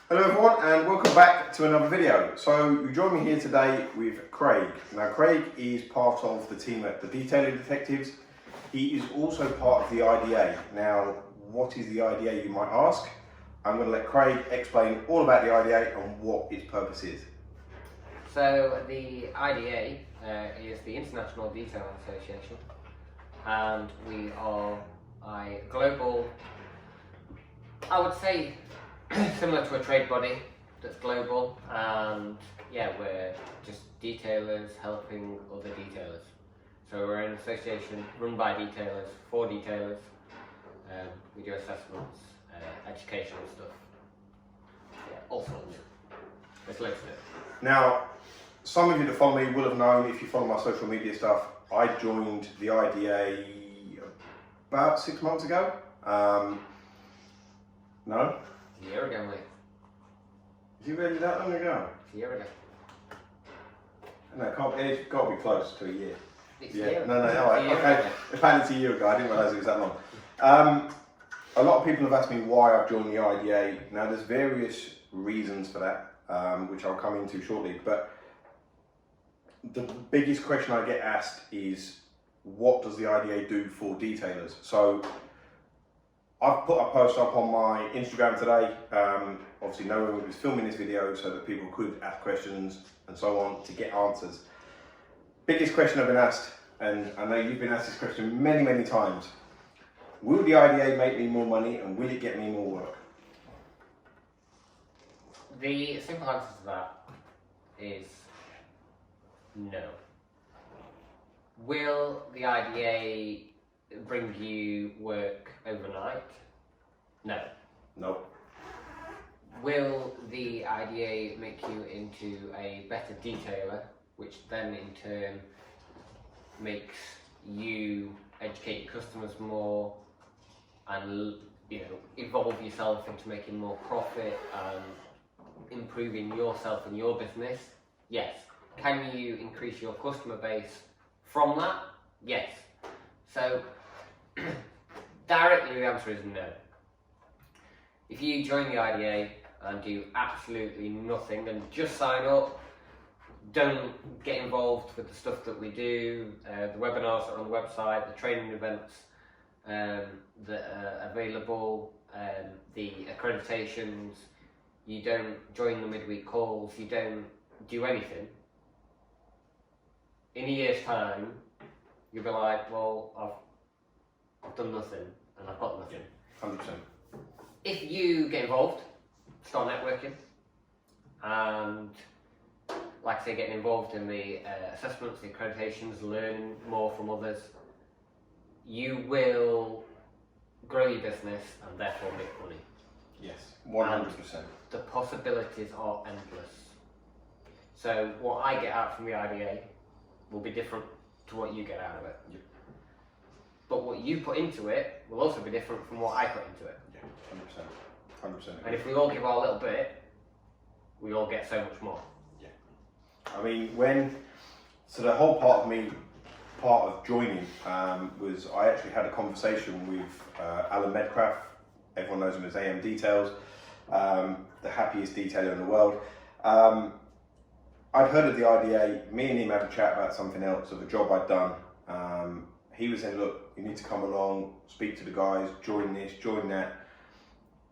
Hello everyone and welcome back to another video. So you join me here today with Craig. Now Craig is part of the team at the Detailing Detectives. He is also part of the IDA. Now what is the IDA you might ask? I'm going to let Craig explain all about the IDA and what its purpose is. So the IDA is the International Detailing Association, and we are a global, I would say, similar to a trade body that's global, and yeah, we're just detailers helping other detailers. So we're an association run by detailers, for detailers. We do assessments, educational stuff, yeah, all sorts. There's loads of it. Now, some of you that follow me will have known, if you follow my social media stuff, I joined the IDA about 6 months ago. No? A year ago, mate. Is it really that long ago? A year ago. No, it's got to be close to a year. It's Yeah, a year. no, okay. Apparently it's a year ago. I didn't realise it was that long. A lot of people have asked me why I've joined the IDA. Now, there's various reasons for that, which I'll come into shortly. But the biggest question I get asked is, what does the IDA do for detailers? So I've put a post up on my Instagram today. Obviously, no one was filming this video so that people could ask questions and so on to get answers. Biggest question I've been asked, and I know you've been asked this question many, many times. Will the IDA make me more money and will it get me more work? The simple answer to that is no. Will the IDA bring you work overnight? No. No. Will the IDA make you into a better detailer, which then in turn makes you educate your customers more and evolve yourself into making more profit and improving yourself and your business? Yes. Can you increase your customer base from that? Yes. So directly the answer is no. If you join the IDA and do absolutely nothing and just sign up, don't get involved with the stuff that we do, the webinars that are on the website, the training events that are available, the accreditations, you don't join the midweek calls, you don't do anything, in a year's time you'll be like, well, I've done nothing and I've got nothing. 100%. If you get involved, start networking, and like I say, getting involved in the assessments, the accreditations, learn more from others, you will grow your business and therefore make money. Yes, 100%. The possibilities are endless. So what I get out from the IDA will be different to what you get out of it. Yep. But what you put into it will also be different from what I put into it. Yeah, 100%. 100%. And if we all give our little bit, we all get so much more. Yeah. I mean, so the whole part of joining was I actually had a conversation with Alan Medcraft. Everyone knows him as AM Details, the happiest detailer in the world. I'd heard of the IDA, me and him had a chat about something else, of a job I'd done. He was saying, look, you need to come along, speak to the guys, join this, join that.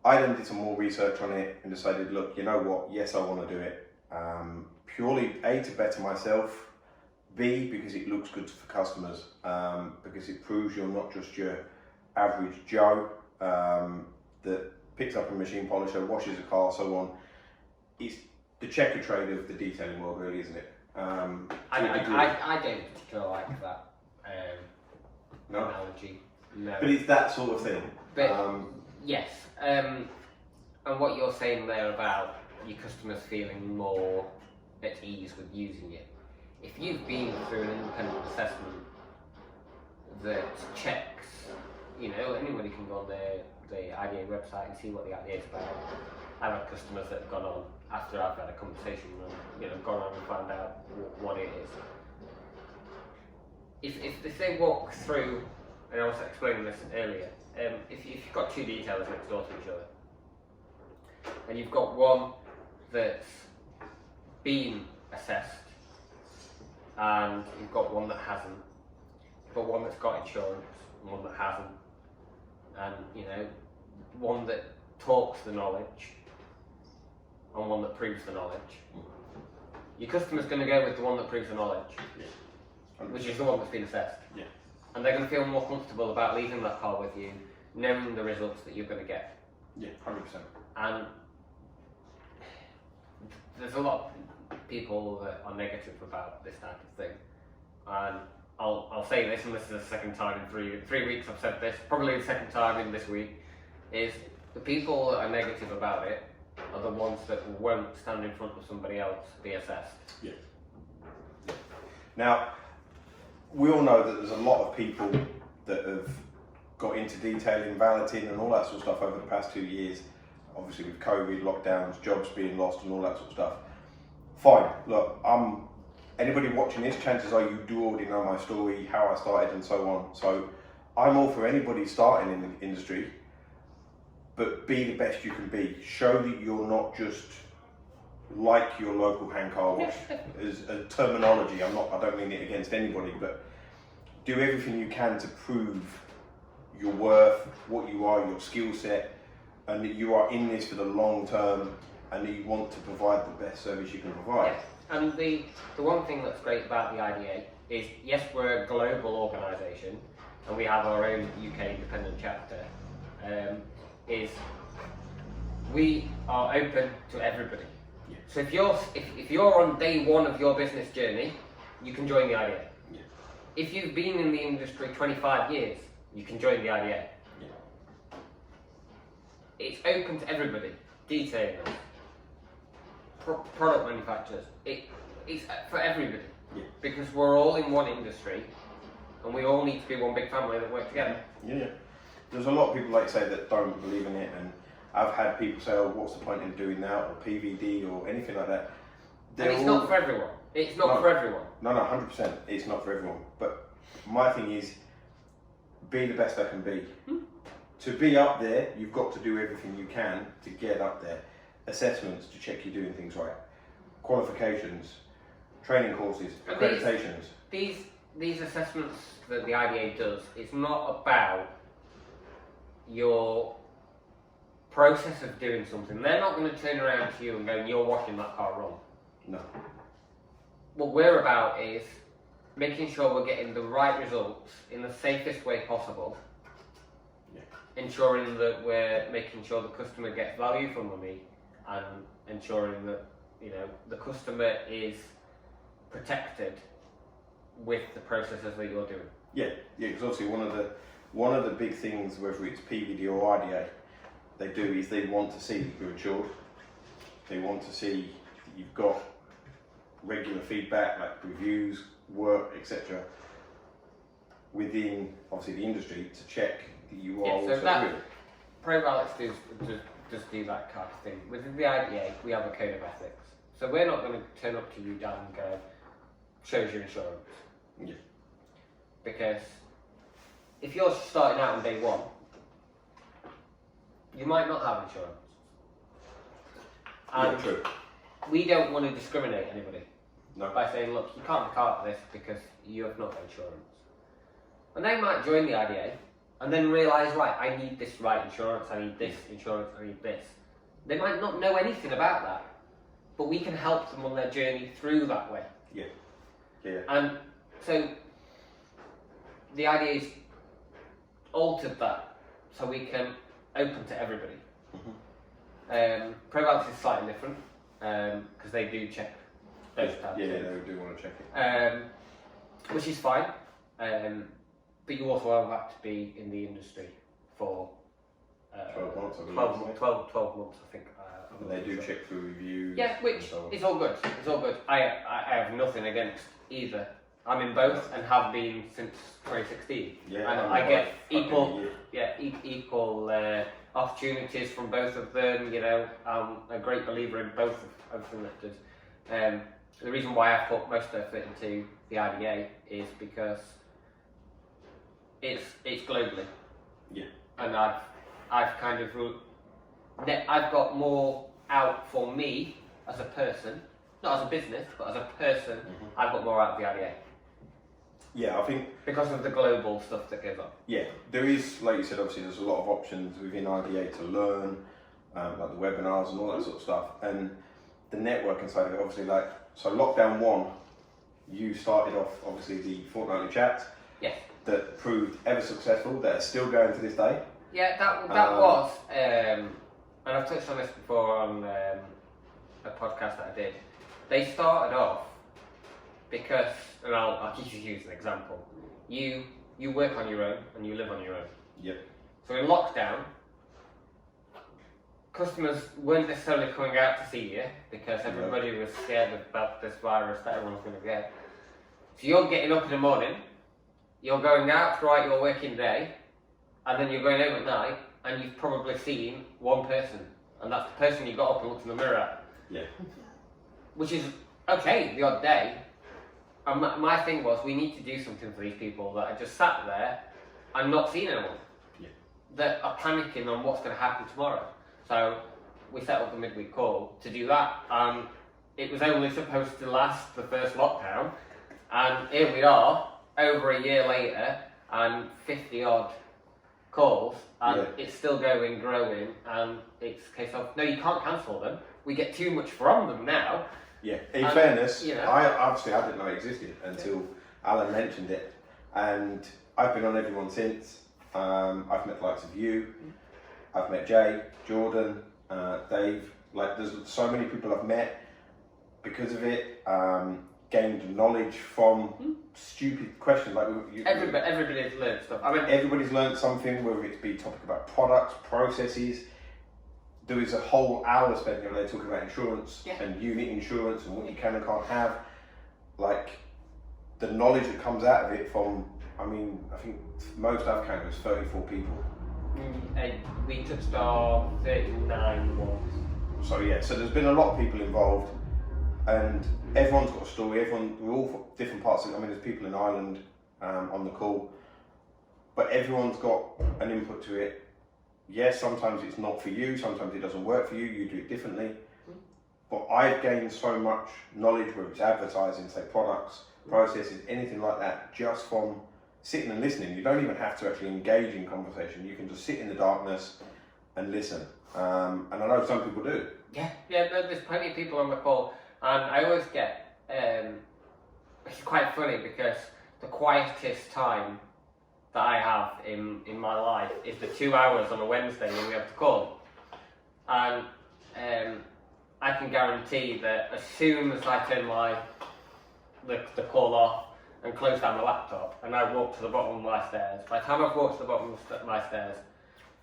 I then did some more research on it and decided, look, you know what, yes, I want to do it. Purely, A, to better myself, B, because it looks good for customers, because it proves you're not just your average Joe that picks up a machine polisher, washes a car, so on. It's the checker trade of the detailing world, really, isn't it? I don't particularly like that analogy. No. But it's that sort of thing. But yes, and what you're saying there about your customers feeling more at ease with using it. If you've been through an independent assessment that checks, anybody can go on the IDA website and see what the IDA is about. I've had customers that have gone on after I've had a conversation and gone on and found out what it is. If they walk through, and I was explaining this earlier, if you've got two detailers next door to each other, and you've got one that's been assessed, and you've got one that hasn't. You've got one that's got insurance, and one that hasn't, and one that talks the knowledge, and one that proves the knowledge. Your customer's going to go with the one that proves the knowledge, which is the one that's been assessed. Yeah. And they're going to feel more comfortable about leaving that car with you, knowing the results that you're going to get. Yeah, 100%. And there's a lot of people that are negative about this type of thing. And I'll say this, and this is the second time in 3 weeks I've said this, probably the second time in this week, is the people that are negative about it are the ones that won't stand in front of somebody else, be assessed. Yeah. Now, we all know that there's a lot of people that have got into detailing, valeting and all that sort of stuff over the past 2 years. Obviously with COVID, lockdowns, jobs being lost and all that sort of stuff. Fine, look, anybody watching this, chances are you do already know my story, how I started and so on. So I'm all for anybody starting in the industry, but be the best you can be. Show that you're not just like your local hand car wash. As a terminology, I don't mean it against anybody, but do everything you can to prove your worth, what you are, your skill set, and that you are in this for the long term, and that you want to provide the best service you can provide. Yeah. And the one thing that's great about the IDA is, yes, we're a global organisation, and we have our own UK independent chapter, is we are open to everybody. Yeah. So if you're on day one of your business journey, you can join the IDA. Yeah. If you've been in the industry 25 years, you can join the IDA. Yeah. It's open to everybody, detailers, product manufacturers. It's for everybody. Yeah. Because we're all in one industry, and we all need to be one big family that work together. Yeah. There's a lot of people, like you say, that don't believe in it, and I've had people say, "Oh, what's the point in doing that?" or PVD or anything like that. And it's not for everyone. It's not for everyone. No, 100%. It's not for everyone. But my thing is, be the best I can be. To be up there, you've got to do everything you can to get up there. Assessments to check you're doing things right. Qualifications, training courses, accreditations. These assessments that the IDA does, it's not about your process of doing something. They're not going to turn around to you and go, "You're washing that car wrong." No. What we're about is making sure we're getting the right results in the safest way possible. Yeah. Ensuring that we're making sure the customer gets value for money, and ensuring that the customer is protected with the processes that you're doing. Yeah, because obviously one of the big things, whether it's PVD or IDA, they do is they want to see that you're insured. They want to see that you've got regular feedback, like reviews, work, etc. within obviously the industry to check that you are also good. ProValix does do that kind of thing. Within the IDA, we have a code of ethics. So we're not going to turn up to you, Dan, and go, "Shows your insurance." Yeah. Because if you're starting out on day one, you might not have insurance. And true. we don't want to discriminate anybody No. by saying, "Look, you can't be part of this because you have not got insurance." And they might join the IDA and then realise, right, I need this right insurance, I need this insurance, I need this. They might not know anything about that, but we can help them on their journey through that way. Yeah. Yeah. And so the IDA's altered that so we can open to everybody. ProValix is slightly different because they do check those types of things. Yeah, they do want to check it. Which is fine. But you also have to be in the industry for 12 months, I believe. 12 months, I think. And they do check for reviews. Yeah, which is all good. It's all good. I have nothing against either. I'm in both and have been since 2016. Yeah, and I get equal opportunities from both of them. I'm a great believer in both of them. The reason why I put most effort into the IDA is because it's globally. Yeah. And I've kind of I've got more out for me as a person, not as a business, but as a person, I've got more out of the IDA. Yeah, I think because of the global stuff that goes on. Yeah, there is, like you said, obviously there's a lot of options within IDA to learn, like the webinars and all that sort of stuff, and the networking side of it, obviously, like, so lockdown 1, you started off, obviously, the fortnightly chats. Yes. That proved ever successful, that are still going to this day. Yeah, that was, and I've touched on this before on a podcast that I did. They started off because, and I'll just use an example. You work on your own and you live on your own. Yep. So in lockdown, customers weren't necessarily coming out to see you because everybody was scared about this virus that everyone's going to get. So you're getting up in the morning, you're going out throughout your working day, and then you're going home at night, and you've probably seen one person, and that's the person you got up and looked in the mirror at. Yeah. Which is okay, the odd day. And my thing was, we need to do something for these people that are just sat there and not seeing anyone. Yeah. That are panicking on what's going to happen tomorrow. So we set up the midweek call to do that. It was only supposed to last the first lockdown, and here we are, over a year later, and 50 odd calls, and it's still going, growing, and it's a case of, no, you can't cancel them. We get too much from them now. Yeah, in fairness, you know, I didn't know it existed until Alan mentioned it, and I've been on everyone since. I've met the likes of you, I've met Jay, Jordan, Dave, like there's so many people I've met because of it, gained knowledge from stupid questions. Like everybody's learned stuff. I mean, everybody's learned something, whether it be topic about products, processes. There is a whole hour spent the other day talking about insurance and unit insurance and what you can and can't have. Like the knowledge that comes out of it from, I mean, I think most I've counted was 34 people. And we touched our 39 ones. So yeah, so there's been a lot of people involved, and everyone's got a story. We're all from different parts of it. I mean, there's people in Ireland on the call, but everyone's got an input to it. Yes, sometimes it's not for you, sometimes it doesn't work for you, you do it differently. But I've gained so much knowledge, whether it's advertising, say products, processes, anything like that, just from sitting and listening. You don't even have to actually engage in conversation. You can just sit in the darkness and listen. And I know some people do. Yeah, there's plenty of people on the call, and I always get, it's quite funny because the quietest time that I have in my life is the 2 hours on a Wednesday when we have the call. And I can guarantee that as soon as I turn the call off and close down my laptop and I walk to the bottom of my stairs, by the time I've walked to the bottom of my stairs,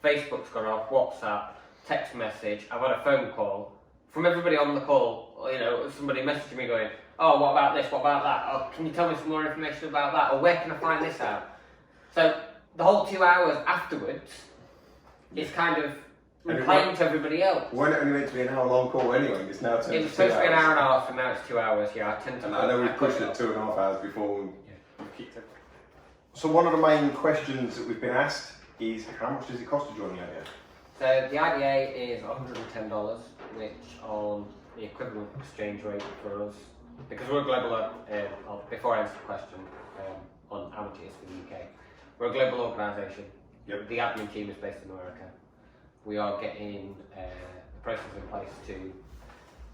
Facebook's gone off, WhatsApp, text message, I've had a phone call from everybody on the call, you know, somebody messaging me going, oh, what about this, what about that, oh, can you tell me some more information about that, or where can I find this out? So the whole 2 hours afterwards is kind of replying to everybody else. Weren't it only meant to be an hour long call anyway? It's now turned it was supposed to be an hour and a half, and now it's 2 hours. Yeah, I tend to. And I know we pushed it 2.5 hours before. So one of the main questions that we've been asked is, how much does it cost to join the IDA? So the IDA is $110, which on the equivalent exchange rate for us, because we're a global. Before I answer the question on how much it is for the UK. We're a global organisation. Yep. The admin team is based in America. We are getting the process in place to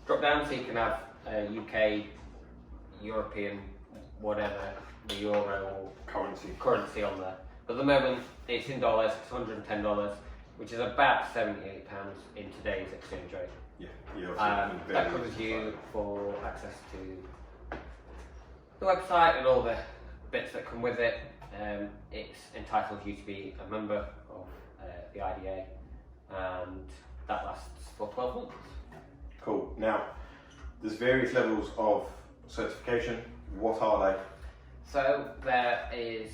drop down so you can have UK, European, whatever, the euro currency on there. But at the moment, it's in dollars, it's $110, which is about £78 in today's exchange rate. Yeah, that covers you for access to the website and all the bits that come with it. It's entitled you to be a member of the IDA, and that lasts for 12 months. Cool. Now, there's various levels of certification. What are they? So there is,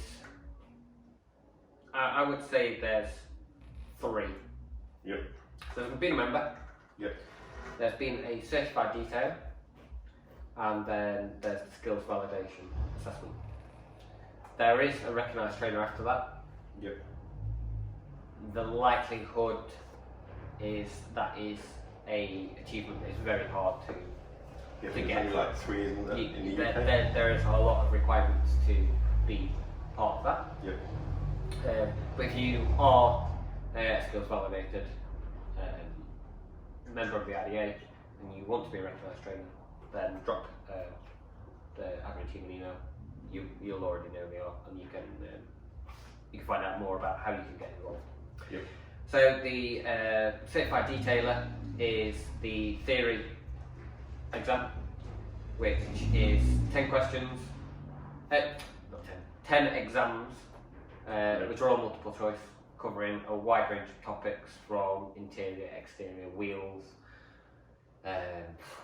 I would say there's 3. Yep. So there's been a member. Yep. There's been a certified detail, and then there's the skills validation assessment. There is a recognised trainer after that. Yep. The likelihood is that is a achievement that is very hard to There's get. only like 3, isn't there, in the UK? There is a lot of requirements to be part of that. Yep. But if you are a skills validated member of the IDA and you want to be a recognised trainer, then drop the admin team an email. You'll already know they are, and you can find out more about how you can get involved. Yep. So the certified detailer is the theory exam, which is 10 questions, not 10 exams, which are all multiple choice, covering a wide range of topics from interior, exterior, wheels,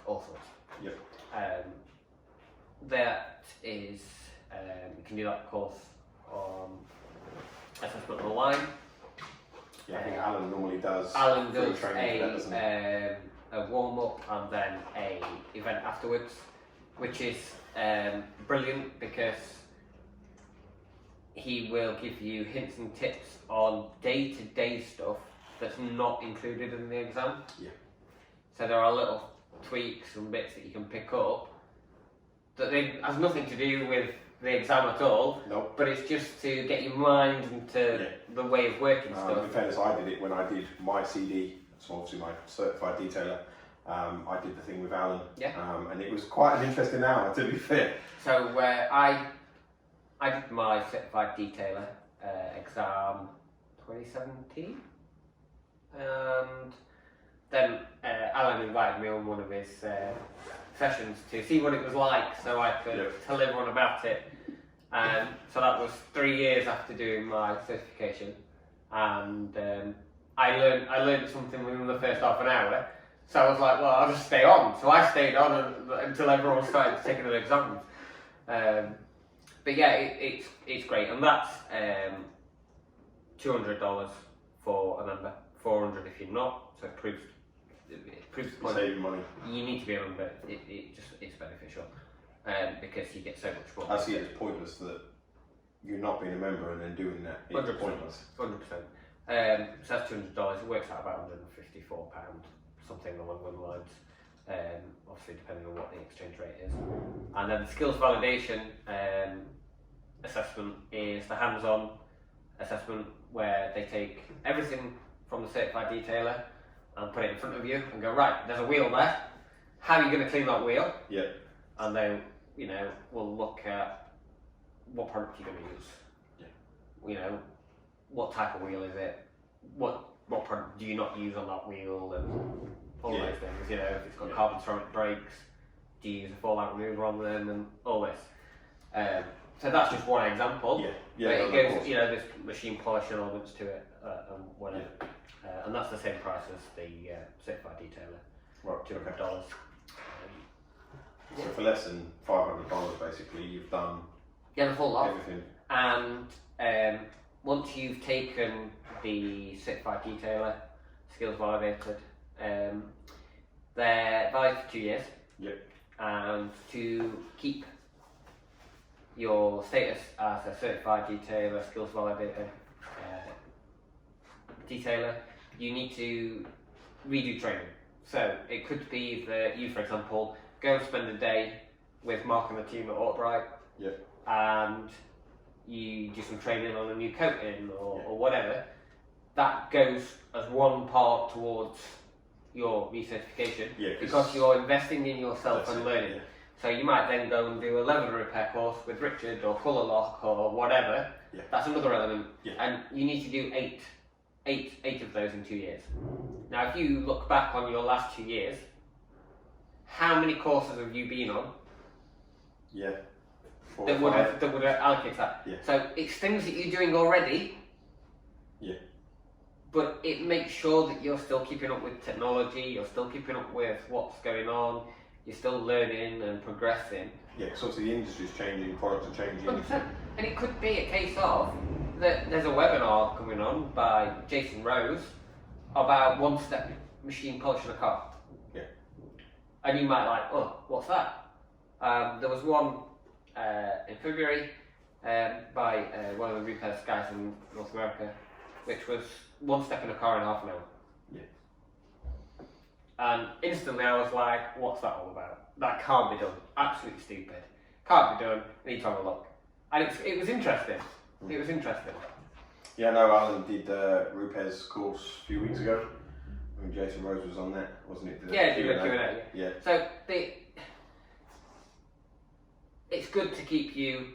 all sorts. Yep. That is, you can do that course on assessment online. Yeah, I think Alan normally does. Alan free does training for that, doesn't he? a warm up and then a event afterwards, which is brilliant because he will give you hints and tips on day-to-day stuff that's not included in the exam. Yeah. So there are little tweaks and bits that you can pick up that has nothing to do with the exam at all. Nope. But it's just to get your mind into the way of working stuff. In fairness, I did it when I did my CD, so obviously my certified detailer. I did the thing with Alan, and it was quite an interesting hour, to be fair. So I did my certified detailer exam 2017, and then Alan invited me on one of his sessions to see what it was like, so I could tell everyone about it. So that was 3 years after doing my certification, and I learned something within the first half an hour. So I was like, well, I'll just stay on. So I stayed on until everyone started taking their exams. But yeah, it's great, and that's $200 for a member, $400 if you're not. So it proves the point. Save money. You need to be a member. It's beneficial because you get so much more. I see it as pointless that you're not being a member and then doing that. It's 100%. pointless. 100%. So that's $200. It works out about £154, something along those lines. Obviously depending on what the exchange rate is. And then the skills validation assessment is the hands-on assessment where they take everything from the certified detailer and put it in front of you and go, right, there's a wheel there. How are you going to clean that wheel? Yeah. And then, we'll look at what product you're going to use. Yeah. What type of wheel is it? What product do you not use on that wheel? And all those things, if it's got carbon ceramic brakes, do you use a fallout remover on them, and all this. So that's just one example. Yeah. But it goes, there's machine polishing elements to it, and whatever. And that's the same price as the certified detailer. Right. $200. So for less than $500, basically, you've done The full lot. everything. And once you've taken the certified detailer, skills validated, they're valid for 2 years. Yep. And to keep your status as a certified detailer, skills validated detailer, you need to redo training. So it could be that you, for example, go and spend a day with Mark and the team at Autobright, and you do some training on a new coating or whatever. That goes as one part towards your recertification because you're investing in yourself and learning. Yeah. So you might then go and do a leather repair course with Richard or colour lock or whatever. Yeah. That's another element. Yeah. And you need to do eight of those in 2 years. Now, if you look back on your last 2 years, how many courses have you been on? Yeah. That would have allocated that. Yeah. So it's things that you're doing already. Yeah. But it makes sure that you're still keeping up with technology, you're still keeping up with what's going on, you're still learning and progressing. Yeah, because obviously the industry's changing, products are changing. 100%. And it could be a case of that there's a webinar coming on by Jason Rose about one-step machine polishing a car. Yeah. And you might like, oh, what's that? There was one in February by one of the repair guys in North America, which was one step in a car in half an hour. Yeah. And instantly I was like, what's that all about? That can't be done. Absolutely stupid. Can't be done. I need to have a look. And it was interesting. It was interesting. Yeah, no, Alan did Rupez's course a few weeks ago. I mean, Jason Rose was on that, wasn't it? Yeah, did a Q&A. Yeah. So it's good to keep you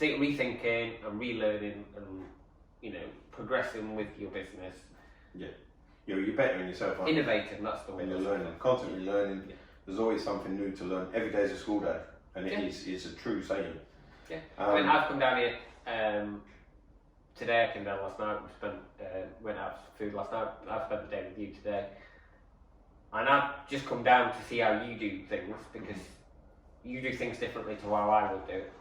rethinking and relearning and progressing with your business. Yeah. You're bettering yourself, aren't you? Innovating, that's the word. And you're learning, constantly learning. Yeah. There's always something new to learn. Every day is a school day, and it's a true saying. Yeah. I mean, I've come down here today. I came down last night. Went out for food last night. I've spent the day with you today, and I've just come down to see how you do things, because you do things differently to how I would do it.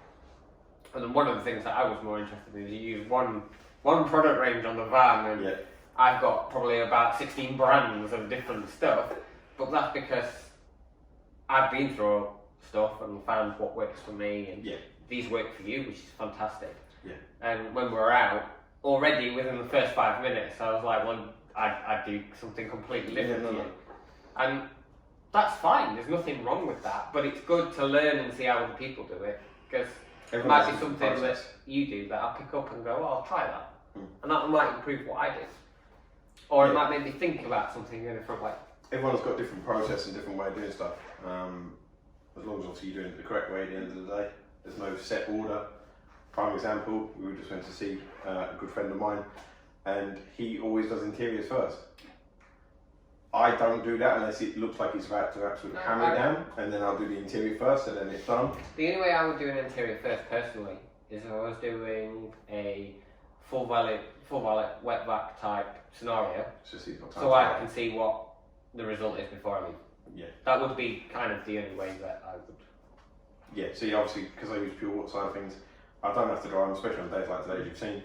And then one of the things that I was more interested in is you use one product range on the van, and I've got probably about 16 brands of different stuff, but that's because I've been through stuff and found what works for me, and these work for you, which is fantastic. Yeah. And when we're out, already within the first 5 minutes, I was like, well, I'd do something completely different to you. And that's fine, there's nothing wrong with that, but it's good to learn and see how other people do it, because it might be something that you do that I'll pick up and go, oh, I'll try that. And that might improve what I do. Or it might make me think about something in a different way. Everyone's got different process and different way of doing stuff. As long as obviously you're doing it the correct way at the end of the day. There's no set order. Prime example, we just went to see a good friend of mine, and he always does interiors first. I don't do that unless it looks like he's about to absolutely hammer it down, and then I'll do the interior first, and then it's done. The only way I would do an interior first, personally, is if I was doing a full valet wet vac type scenario, so I can see what the result is before I leave. Yeah. That would be kind of the only way that I would. Yeah, see, obviously, because I use pure water side of things, I don't have to drive, especially on days like today, as you've seen.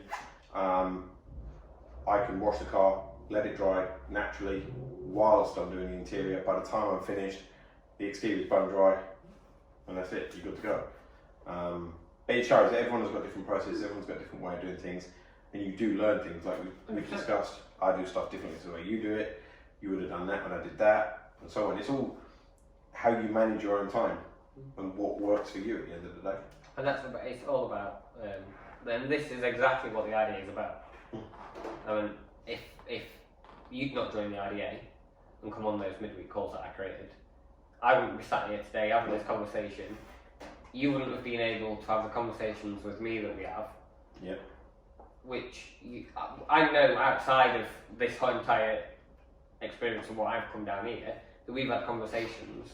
I can wash the car, let it dry naturally whilst I'm doing the interior. By the time I'm finished, the exterior is bone dry, and that's it, you're good to go. But it shows that everyone has got different processes, everyone's got a different way of doing things, and you do learn things, like we've discussed. I do stuff differently to the way you do it, you would have done that when I did that, and so on. It's all how you manage your own time and what works for you at the end of the day. And it's all about, and this is exactly what the IDA is about. I mean, if you'd not joined the IDA and come on those midweek calls that I created, I wouldn't be sat here today having this conversation. You wouldn't have been able to have the conversations with me that we have. Yeah. Which I know outside of this whole entire experience and what I've come down here, that we've had conversations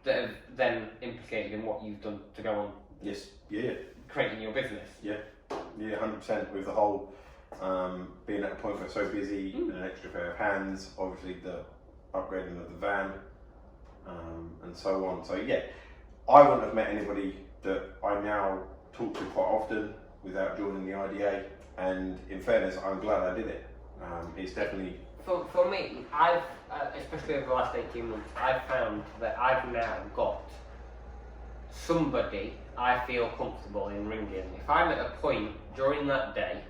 that have then implicated in what you've done to go on. Yes. Yeah. Creating your business. Yeah. Yeah. 100%. With the whole being at a point where it's so busy, an extra pair of hands, obviously the upgrading of the van, and so on. So yeah, I wouldn't have met anybody that I now talk to quite often without joining the IDA. And in fairness, I'm glad I did it. It's definitely... For me, I've, especially over the last 18 months, I've found that I've now got somebody I feel comfortable in ringing. If I'm at a point during that day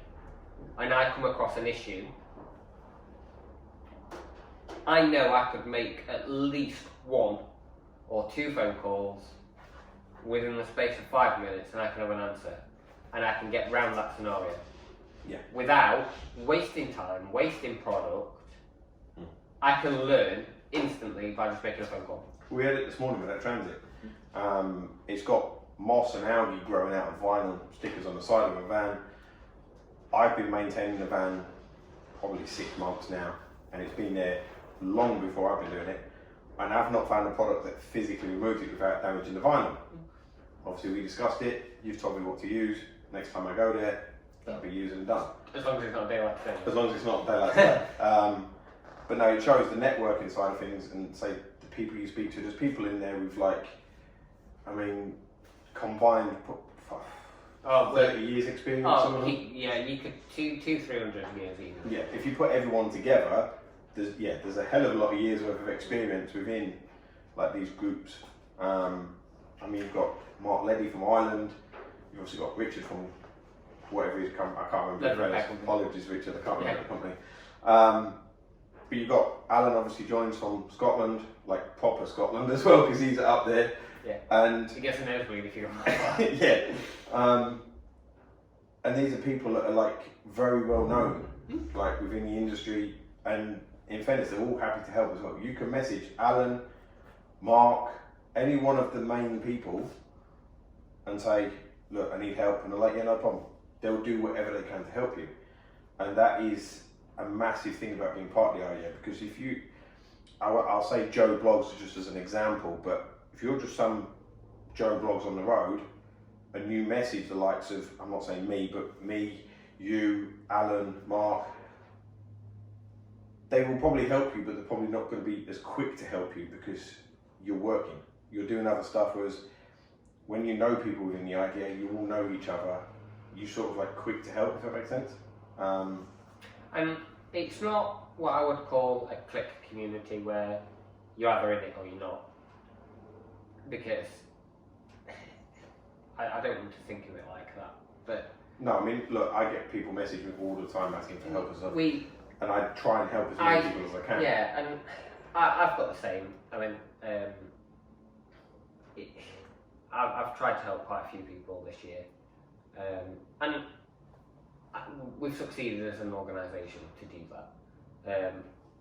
and I come across an issue, I know I could make at least 1 or 2 phone calls within the space of 5 minutes, and I can have an answer, and I can get round that scenario. Yeah. Without wasting time, wasting product. I can learn instantly by just making a phone call. We had it this morning with that Transit. It's got moss and algae growing out of vinyl stickers on the side of a van. I've been maintaining the van probably 6 months now, and it's been there long before I've been doing it, and I've not found a product that physically removes it without damaging the vinyl. Obviously we discussed it, you've told me what to use. Next time I go there, that'll be used and done. As long as it's not a day like today. As long as it's not a day like today. But no, it shows the networking side of things, and say the people you speak to. There's people in there with combined 30 years experience. You could 300 years even. Yeah, if you put everyone together, there's a hell of a lot of years worth of experience within like these groups. You've got Mark Leddy from Ireland. You've also got Richard from whatever his company. I can't remember. Apologies, Richard. I can't remember the company. but you've got Alan obviously joins from Scotland, like proper Scotland as well, because he's up there. Yeah. And he gets a nosebleed if you go. yeah. And these are people that are like very well known, like within the industry, and in fairness, they're all happy to help as well. You can message Alan, Mark, any one of the main people, and say, look, I need help, and they're like, yeah, no problem. They'll do whatever they can to help you, and that is a massive thing about being part of the IDA, because if you, I'll say Joe Blogs just as an example, but if you're just some Joe Blogs on the road, and you message the likes of, I'm not saying me, but me, you, Alan, Mark, they will probably help you, but they're probably not going to be as quick to help you because you're working, you're doing other stuff, whereas when you know people within the IDA, you all know each other, you sort of like quick to help, if that makes sense. And it's not what I would call a click community where you're either in it or you're not, because I don't want to think of it like that. But no, I mean, look, I get people message me all the time asking for help as well, and I try and help as many people as I can. Yeah, and I've got the same. I mean, I've tried to help quite a few people this year, and we've succeeded as an organisation to do that.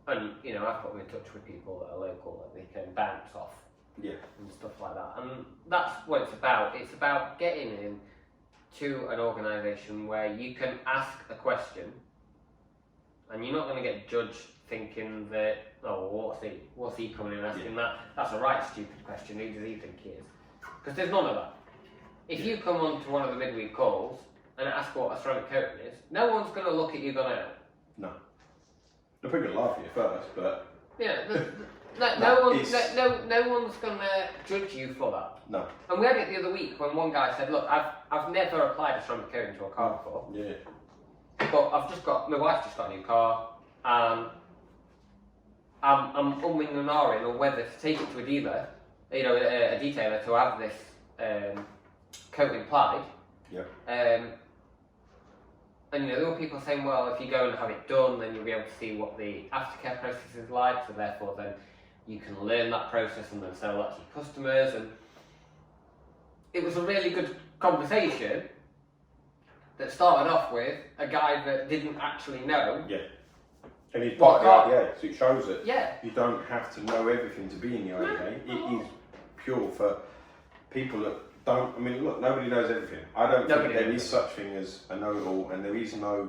And you know, I've put them in touch with people that are local that they can bounce off. Yeah. And stuff like that, and that's what it's about. It's about getting in to an organisation where you can ask a question, and you're not going to get judged thinking that, oh, what's he coming in asking that? That's a right stupid question. Who does he think he is? Because there's none of that. If you come on to one of the midweek calls and ask what a ceramic coating is, no one's going to look at you going out. No. They're probably going to laugh at you first, but yeah. No one's going to judge you for that. No. And we had it the other week when one guy said, look, I've never applied a ceramic coating to a car before. Yeah. But my wife's just got a new car, and I'm umming and ahhing on whether to take it to a dealer, you know, a detailer to have this coating applied. Yeah. And you know, there were people saying, well, if you go and have it done, then you'll be able to see what the aftercare process is like, so therefore then you can learn that process and then sell that to your customers. And it was a really good conversation that started off with a guy that didn't actually know. Yeah. And he's part of the IDA, so it shows that you don't have to know everything to be in the IDA. It is pure for people that don't, I mean, look, nobody knows everything. I don't think there is such thing as a know-it-all, and there is no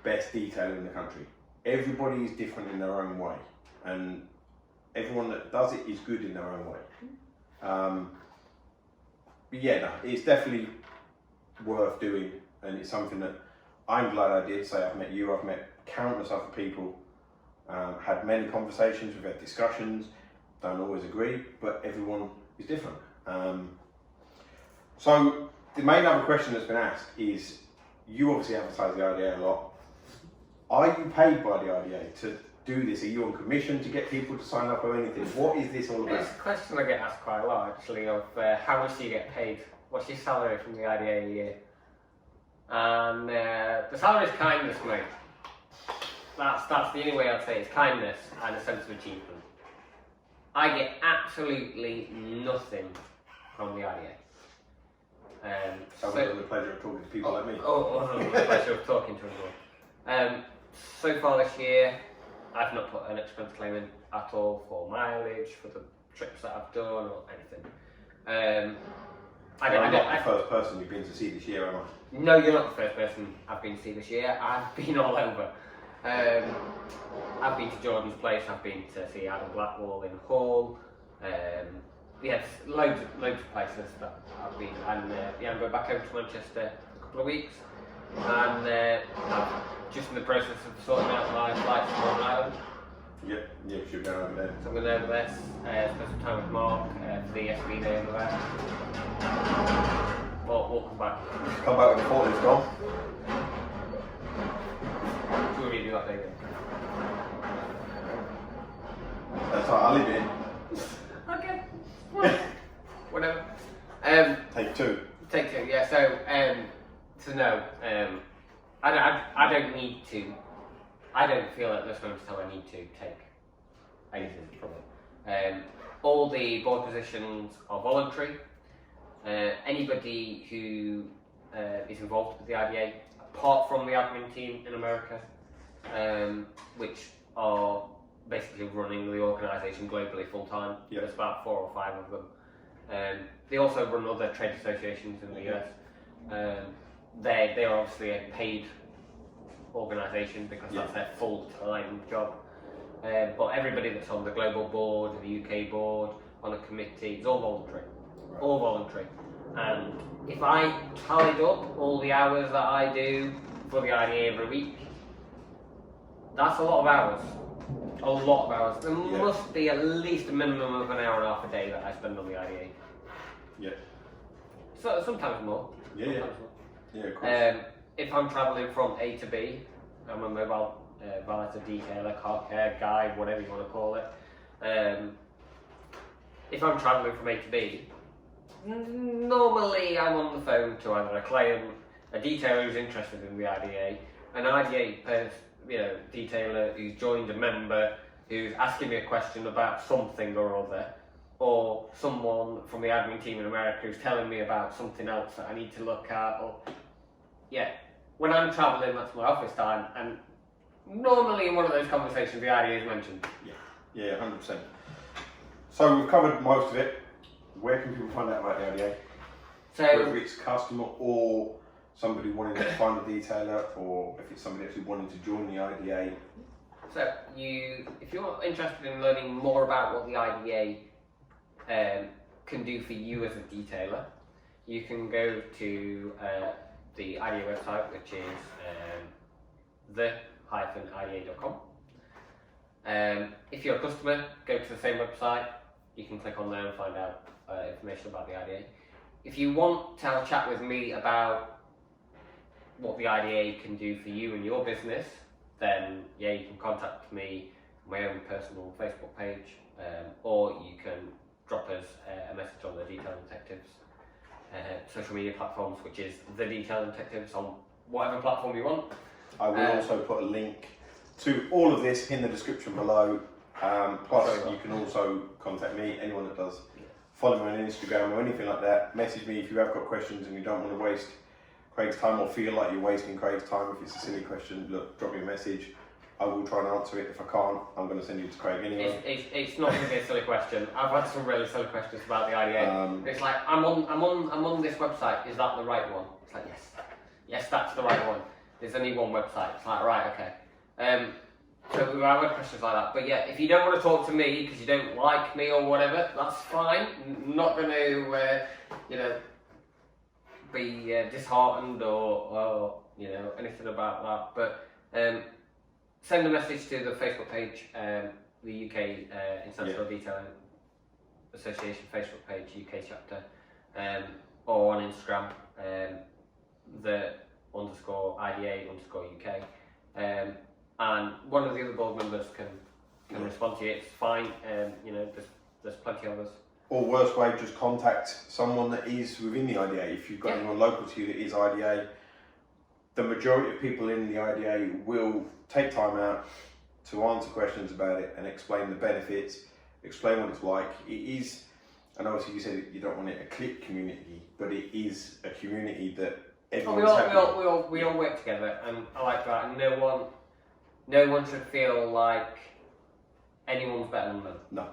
best detailer in the country. Everybody is different in their own way, and everyone that does it is good in their own way. But yeah, no, it's definitely worth doing, and it's something that I'm glad I did. Say I've met you, I've met countless other people, had many conversations, we've had discussions, don't always agree, but everyone is different. So the main other question that's been asked is, you obviously advertise the IDA a lot. Are you paid by the IDA to do this? Are you on commission to get people to sign up or anything? What is this all about? It's a question I get asked quite a lot actually of how much do you get paid? What's your salary from the IDA a year? And the salary is kindness, mate. That's the only way I'd say it's kindness and a sense of achievement. I get absolutely nothing from the IDA. Other than the pleasure of talking to people like me. Other than the pleasure of talking to everyone. So far this year, I've not put an expense claim in at all for mileage, for the trips that I've done or anything. I'm not the first person you've been to see this year, am I? No, you're not the first person I've been to see this year. I've been all over. I've been to Jordan's place, I've been to see Adam Blackwall in Hull. Yes, loads of places that I've been, and I'm going back over to Manchester in a couple of weeks, and I'm just in the process of sorting out my flight to Northern Ireland. Yep, you're going over there. So I'm going over there, spend some time with Mark for the SV day over there. But we'll come back. Come back when the fault is gone. We'll really do that day then. That's right, I'll leave it in. Okay. Whatever. Take two. Take two, yeah. So no, I don't need to I don't feel at this moment in time I need to take anything from it. All the board positions are voluntary. Anybody who is involved with the IDA, apart from the admin team in America, which are basically running the organisation globally full time. Yep. There's about 4 or 5 of them. They also run other trade associations in the US. They are obviously a paid organisation because that's their full-time job. But everybody that's on the global board, the UK board, on a committee, it's all voluntary. Right. All voluntary. And if I tallied up all the hours that I do for the IDA every week, that's a lot of hours. A lot of hours. There must be at least a minimum of an hour and a half a day that I spend on the IDA. Yeah. So sometimes more. Yeah, sometimes yeah. more. Yeah, of course. If I'm travelling from A to B, I'm a mobile valeter, detailer, car care guy, whatever you want to call it. If I'm travelling from A to B, normally I'm on the phone to either a client, a detailer who's interested in the IDA, an IDA detailer who's joined a member who's asking me a question about something or other, or someone from the admin team in America who's telling me about something else that I need to look at. Or when I'm travelling, that's my office time, and normally in one of those conversations the IDA is mentioned. Yeah, 100%. So we've covered most of it. Where can people find out about the IDA? So whether it's customer or somebody wanting to find a detailer, or if it's somebody actually wanting to join the IDA. So if you're interested in learning more about what the IDA can do for you as a detailer, you can go to the IDA website, which is the-ida.com. If you're a customer, go to the same website. You can click on there and find out information about the IDA. If you want to have a chat with me about what the IDA can do for you and your business, then you can contact me on my own personal Facebook page, or you can drop us a message on the Detail Detectives social media platforms, which is the Detail Detectives on whatever platform you want. I will also put a link to all of this in the description below. Plus, you can also contact me, anyone that does. Follow me on Instagram or anything like that. Message me if you have got questions and you don't want to waste Craig's time or feel like you're wasting Craig's time. If it's a silly question, look, drop me a message. I will try and answer it. If I can't, I'm going to send you to Craig anyway. It's not going to be a silly question. I've had some really silly questions about the IDA. It's like, I'm on this website. Is that the right one? It's like, yes, that's the right one. There's only one website. It's like, right, okay. So I've had questions like that. But if you don't want to talk to me because you don't like me or whatever, that's fine. I'm not going to, be disheartened or anything about that. But send a message to the Facebook page, the UK International Detailing Association Facebook page, UK chapter, or on Instagram, the _IDA_UK. And one of the other board members can respond to you. It's fine. There's plenty of us. Or worst way, just contact someone that is within the IDA. If you've got anyone local to you that is IDA, the majority of people in the IDA will take time out to answer questions about it and explain the benefits, explain what it's like. It is, and obviously you said you don't want it a clique community, but it is a community that everyone's happy. We all work together, and I like that. And no one should feel like anyone's better than them. No.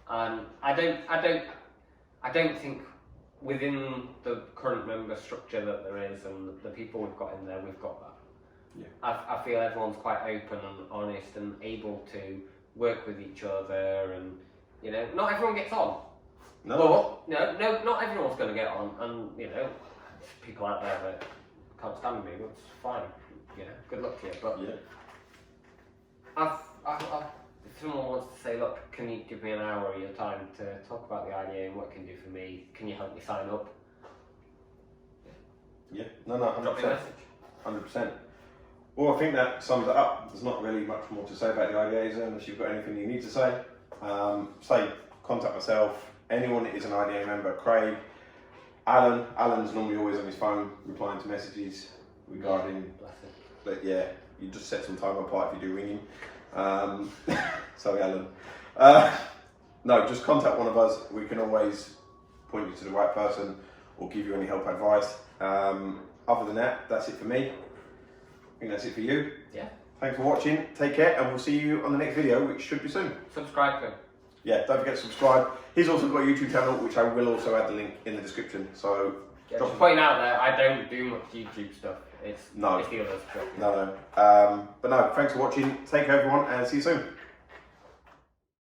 And I don't think within the current member structure that there is and the people we've got in there, we've got that. Yeah. I feel everyone's quite open and honest and able to work with each other, and not everyone gets on. No. But, no, not everyone's going to get on, and there's people out there that can't stand me. That's fine. Good luck to you. But if someone wants to say, look, can you give me an hour of your time to talk about the IDA and what it can do for me? Can you help me sign up? Yeah, no, 100%. Drop me a message. 100%. Well, I think that sums it up. There's not really much more to say about the IDAs unless you've got anything you need to say. Contact myself, anyone that is an IDA member, Craig, Alan. Alan's normally always on his phone replying to messages regarding. Bless him. But yeah, You just set some time apart if you do ringing. Sorry, Alan. No, just contact one of us. We can always point you to the right person or give you any help, advice. Other than that, that's it for me. I think that's it for you. Yeah. Thanks for watching. Take care, and we'll see you on the next video, which should be soon. Subscribe to him. Yeah, don't forget to subscribe. He's also got a YouTube channel, which I will also add the link in the description. So, Just point out there, I don't do much YouTube stuff. It's No. the others. no. But no, thanks for watching. Take care, everyone, and see you soon.